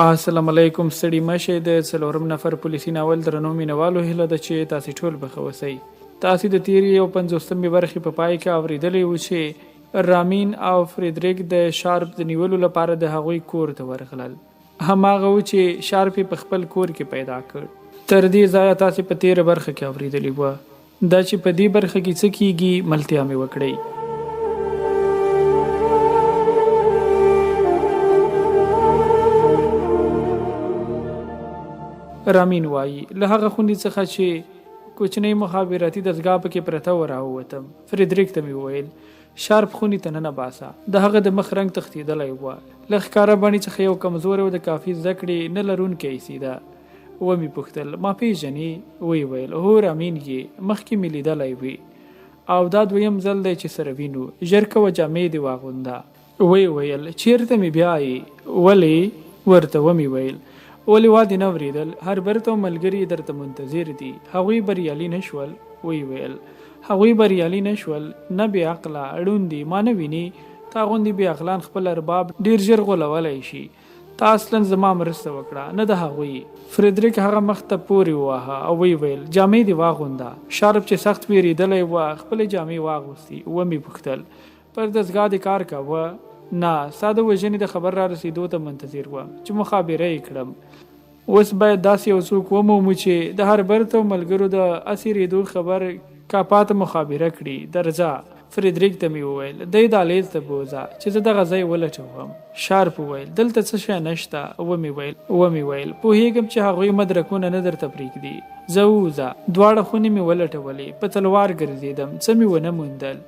السلام علیکم. ستړي مشه د څلورم نفر پولیسي ناول درنو مینوالو هیله ده چې تاسې ټول به ښه اوسئ. تاسې د تیرې او 50مې برخې په پای کې اورېدلی وو چې رامین او فریدریک د شارپ د نیولو لپاره د هغوی کور ته ورغلل. هماغه و چې شارپ یې په خپل کور کې پیدا کړ. تر دې ځایه تاسې په تیره برخه کې اورېدلي وه. دا چې په دې برخه کې څه کیږي ملتیا مې وکړئ. رامین وایي له هغه خونې څخه چې کوچنۍ مخابراتي دستګاه پکې پرته وه راووتم. فریدریک ته مې وویل شارپ خونې ته ننه باسه. د هغه د مخ رنګ تښتېدلی وه. له ښکاره بڼې څخه یو کمزوری او د کافي زده کړې نه لرونکی ایسېده. ومې پوښتل ما پېژنې؟ ویې ویل هو رامین یې، مخکې مې لیدلی وي او دا دویم ځل دی چې سره وینو. ژر کوه جامې دې واغونده. ویې ویل چېرته مې بیایې؟ ولې؟ ورته ومې ویل ولې وادي نه اورېدل؟ هربرت او ملګري درته منتظر دي. هغوی بریالي نه شول. ویې ویل هغوی بریالي نه شول؟ نه بې عقله اړون دي ما نه ویني. تا غوندې بې عقلان خپل ارباب ډېر ژر غولولی شي. تا اصلا زما مرسته وکړه نه د هغوی. فریدریک هغه مخ ته پورې وواهه او ویې ویل جامې دې واغونده. شارپ چې سخت ویرېدلی وه خپلې جامې واغوستې. ومې پوښتل پر دستګاه دې کار کوه؟ نه، ستا د وژنې د خبر را رسېدو ته منتظر وم چې مخابره یې کړم. اوس باید داسې یو څوک ومومو چې د هربرت او ملګرو د اسیرېدو خبر کاپا ته مخابره کړي. درځه. فریدریک ته مې وویل دی دهلیز ته بوځه چې زه دغه ځای ولټوم. شارپ وویل دلته څه شی نشته. ومې ویل پوهېږم چې هغوی مدرکونه نه درته پرېږدي. زه ووځه. دواړه خونې مې ولټولې. په تلوار ګرځېدم څه مې ونه موندل.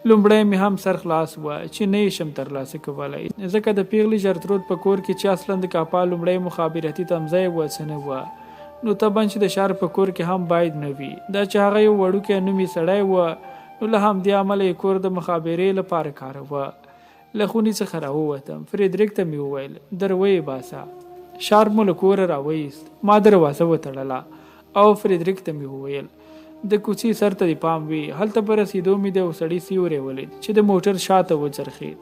لومړی مې هم سر خلاص وه چې نه یې شم ترلاسه کولی، ځکه د پیغلې جرترود په کور کې چې اصلا د کاپا لومړی مخابراتي تمځای وه څه نه وه. نو طبعا چې د شارپ په کور کې هم باید نه وي. دا چې هغه یو وړوکی نومي سړی وه نو له همدې امله یې کور د مخابرې لپاره کاروه. له خونې څخه راووتم. فریدریک ته مې وویل درویې باسه. شارپ مو له کوره راویست. ما دروازه وتړله او فریدریک ته مې وویل د کوڅې سر ته دې پام وي. هلته په رسېدو مې د یو سړي سیوری ولید چې د موټر شاته وڅرخېد.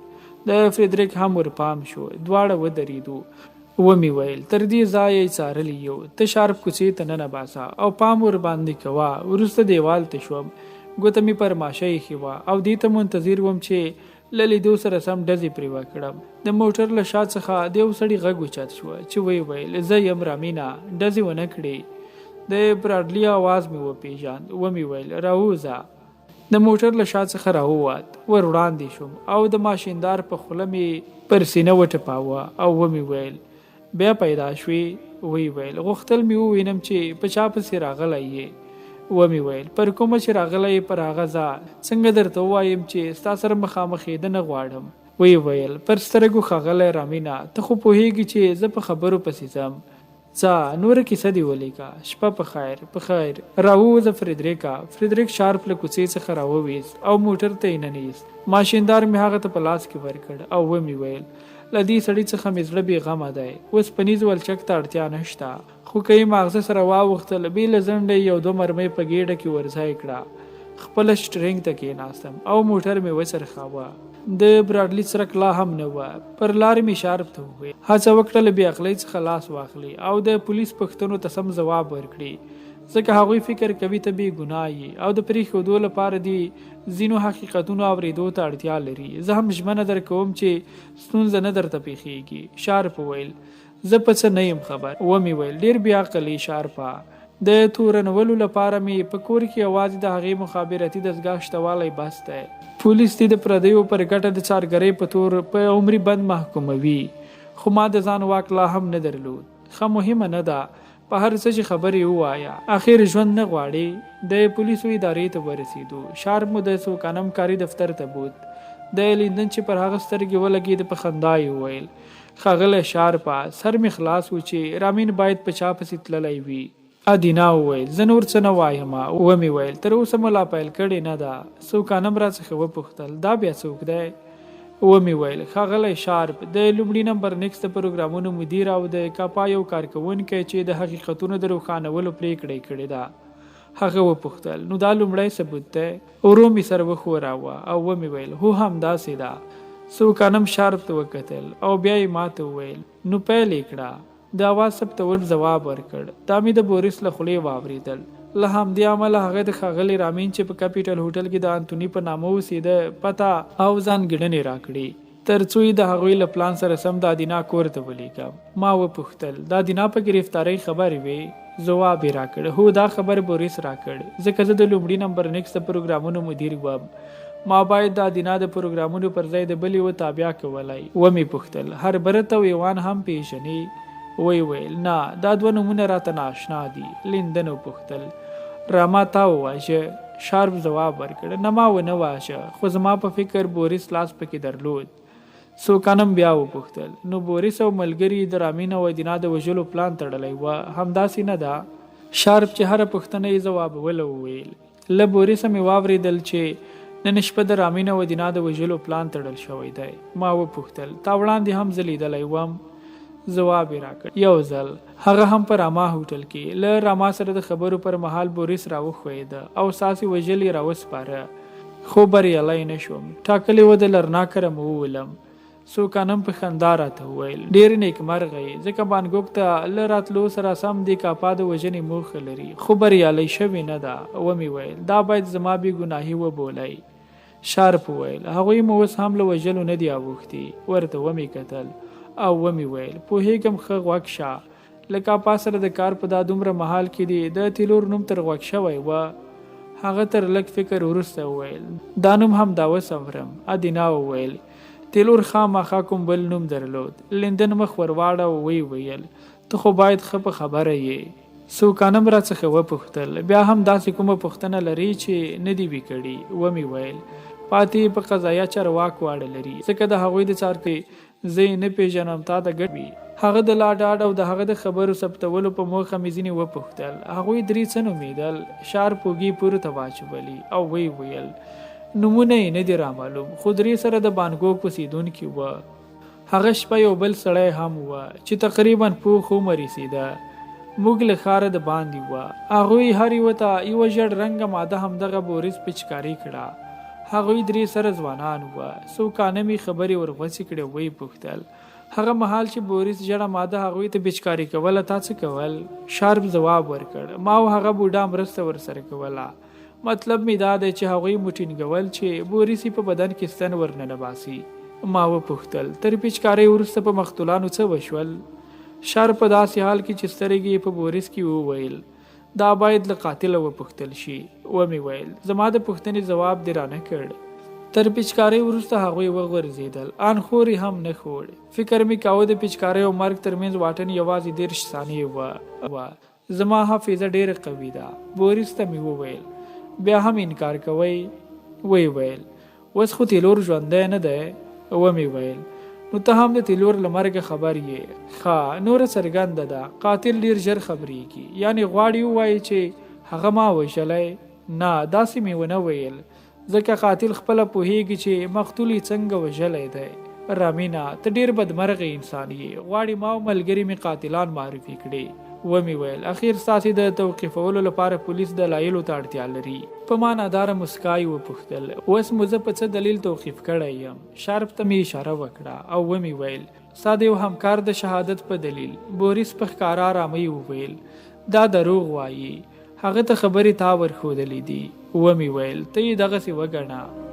د فریدریک هم ور پام شو. دواړه ودرېدو. ومې ویل تر دې ځایه یې څارلی یو. ته شارپ کوڅې ته ننه باسه او پام ور باندې کوه. وروسته دیوال ته شوم. ګوته مې پر ماشه ایښې وه او دې ته منتظر وم چې له لیدو سره سم ډزې پرې وکړم. د موټر له شا څخه د یو سړي غږ اوچت شوه چې ویې ویل زه یم رامینه، ډزې ونه کړې. د براډلي آواز مې وپېژاند. ومې ویل راووځه. د موټر له شا څخه راووت. ور وړاندې شوم او د ماشیندار په خوله مې پر سینه وټپاوه او ومې ویل بیا پیدا شوې؟ ویې ویل غوښتل مې ووینم چې په چا پسې راغلی یې. ومې ویل پر کومه چې راغلی یې پر هغه ځه. څنګه درته ووایم چې ستا سره مخامخېده نه غواړم. ویې ویل پر سترګو ښاغلی رامینه، ته خو پوهېږي چې زه په خبرو پسې ځم. ځه نوره کیسه دې ولیکه. شپه په خیر. په خیر. راووځه فریدریکه. فریدریک شارپ له کوڅې څخه راوویست او موټر ته یې ننیست. ماشیندار مې هغه ته په لاس کې ورکړ او ومې ویل له دې سړي څخه مې زړه بېغمه دی. اوسپنیز ولچک ته اړتیا نشته، خو که یې ماغزه سره واوښتل بې له ځنډه یو دوه مرمۍ په ګېډه کې ورځای کړه. خپله شټرینګ ته کېناستم او موټر مې وڅرخاوه. د براډلي څرک لا هم نه وه. پر لارې مې شارپ ته وویل هڅه وکړه له بې عقلۍ څخه لاس واخلي او د پولیس پوښتنو ته سم ځواب ورکړي، ځکه هغوی فکر کوي ته بې ګناه یې او د پرېښودو لپاره دې ځینو حقیقتونو اورېدو ته اړتیا لري. زه هم ژمنه درکوم چې ستونزه نه درته پېښېږي. شارپ وویل زه په څه نه یم خبر. ومې ویل ډېر بې عقلې شارپه. د تورنولو لپاره مې په کور کې یوازې د هغې مخابراتي دستګاه شتوالی بس دی. پولیس دې د پردیو پر ګټه د څارګرۍ په تور په عمري بند محکوموي، خو ما د ځان واک لا هم نه درلود. ښه مهمه نه ده، په هر څه چې خبرې ووایه، اخر ژوند نه غواړې. د پولیسو ادارې ته ورسېدو. شارپ مو د څوکانم کاري دفتر ته بوت. د لیندن چې پر هغه سترګې ولګېد په خندا یې وویل ښاغلی شارپه، سر مې خلاص و چې رامین باید په چا پسې تللی وي. ادینا وویل زه نور څه نه وایم. ومې ویل تر اوسه مو لا پیل کړې نه ده. څوکانم راڅخه وپوښتل دا بیا څوک دی؟ ومې ویل ښاغلی شارپ، د لومړي نمبر نیکس د پروګرامونو مدیر او د کاپا یو کارکوونکی چې د حقیقتونو د روښانولو پرېکړه یې کړې ده. هغه وپوښتل نو دا لومړی ثبوت دی؟ ورو مې سر وښوراوه او ومې ویل هو همداسې ده. څوکانم شارپ ته وکتل او بیا یې ما ته وویل نو پیل یې کړه. د اواز ثبتول ځواب ورکړ. دا مې د بوریس له خولې واورېدل. له همدې امله هغه د ښاغلي رامین چې په کیپیټل هوټل کې د انتوني په نامه اوسېده پته او ځانګړنې راکړې تر څو یې د هغوی له پلان سره سم د ادینا کور ته ولیږم. ما وپوښتل د ادینا په ګرفتارۍ خبرې وې؟ ځواب یې راکړ هو دا خبر بوریس راکړ ځکه زه د لومړي نمبر نیکس د پروګرامونو مدیر وم. ما باید د ادینا د پروګرامونو پر ځای د بلې و تابع کولای. ومې پوښتل هربرت او ایوان هم پیژنې؟ وی ویل نه دا دوه نومونه راته ناشنا دي. لیندن وپوښتل راما تا وواژه؟ شارپ ځواب ورکړ نه ما ونه واژه خو زما په فکر بوریس لاس پکې درلود. سوکانم بیا وپوښتل نو بوریس او ملګري د رامین او ادینا د وژلو پلان تړلی و همداسې نه ده؟ شارپ چې هره پوښتنه یې ځوابوله وویل. له بوریسه مې واورېدل چې نن شپه د رامین او ادینا د وژلو پلان تړل شوی دی. ما وپوښتل تا وړاندې هم زه لیدلی وم؟ ځواب یې راکړ یو ځل هغه هم په راما هوټل کې. له راما سره د خبرو پر مهال بوریس راوښویده او ساسې وژل یې راوسپاره خو بریالی نه شوم. ټاکلې وه د لرناکره مو وولم. سوکانم په خندا راته وویل ډېر نیکمرغه یې ځکه بانګوک ته له راتلو سره سم دې کاپا د وژنې موخه لري خو بریالی شوې نه ده. ومې ویل دا باید زما بې ګناهي وبولئ. شارپ وویل هغوی مو اوس هم له وژلو نه دي اوښتي. ورته ومې کتل او ومې ویل پوهېږم ښه غوږ شه له کاپا سره د کار په دا دومره محال کې دی د تیلور نوم تر غوږ شوی و. هغه تر لږ فکر وروسته وویل دا نوم هم دا وسمرم. ادینا وویل تیلور خامخا کوم بل نوم درلود. لیندن مخ ورواړه او وی ویل ته خو باید ښه په خبره یې. سوکانم راڅخه وپوښتل بیا هم داسې کومه پوښتنه لري چې نه دي وي کړي؟ ومې ویل پاتې په قضایه چارواک واړه لري ځکه د هغوی د څارکې زه یې نه پیژنم تا ته ګډ وي. هغه د لا ډاډ او د هغه د خبرو ثبتولو په موخه مې ځینې وپوښتل. هغوی درې څه نومېدل؟ شارپ اوږې پورته واچولې او وی ویل نومونه یې نه دي رامعلوم خو درې سره د بانګوک اوسېدونکي وه. هغه شپه یو بل سړی هم وه چې تقریبا پوخ عمر رسېده. موږ له ښاره د باندې وه. هغوی هر یوه ته یوه ژړ رنګه ماده همدغه بوریس پچکاري کړه. هغوی درې سره ځوانان وه. سوکانمې خبرې ورغوڅې کړې ویې پوښتل هغه مهال چې بوریس ژړه ماده هغوی ته پچکاري کوله تا څه کول؟ شارپ ځواب ورکړ ما او هغه بوډا مرسته ورسره کوله. مطلب مې دا دی چې هغوی مو ټینګول چې بوریس یې په بدن کې ستن ورننه باسي. ما وپوښتل تر پچکارۍ وروسته په مقتولانو څه وشول؟ شارپ په داسې حال کې چې سترګې یې په بوریس کې وویل دا باید له قاتله وپوښتل شي. ومې ویل زما د پوښتنې ځواب دې رانه کړ. تر پچکارۍ وروسته هغوی وغورځېدل. ان خورې هم نه خوړ. فکر مې کاوه د پچکارۍ او مرګ ترمنځ واټن یوازې 30 ثانیې وه. زما حافظه ډېره قوي ده. بوریس ته مې وویل بیا هم انکار کوئ؟ وی ویل اوس خو تیلور ژوندی نه دی. ومې ویل نو ته هم د تیلور له مرګه خبر یې؟ ښه نوره څرګنده ده قاتل ډېر ژر خبرېږي. یعنې غواړي ووایي چې هغه ما وژلی؟ نه داسې مې ونه ویل ځکه قاتل خپله پوهېږي چې مقتول یې څنګه وژلی دی. رامینا ته ډېر بدمرغه انسان یې. غواړي ما او ملګري مې قاتلان معرفي کړي. ومې ویل اخیر ستاسې د توقیفولو لپاره پولیس دلایلو ته اړتیا لري. په معناداره مسکا یې وپوښتل اوس مو زه په څه دلیل توقیف کړی یم؟ شارپ ته مې اشاره وکړه او ومې ویل ستا د یو همکار د شهادت په دلیل. بوریس په ښکاره ارامۍ وویل دا دروغ وایي هغه ته خبرې تا ورښودلې دي. ومې ویل ته یې دغسې وګڼه.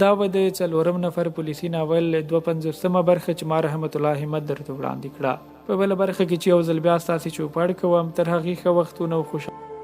دا به د 4 نفر پولیسي ناول 52مه برخه چې ما رحمت الله همت درته وړاندې کړه. په بله برخه کې چې یو ځل بیا ستاسې چوپړ کوم تر هغې ښه وختونه او خوشحاله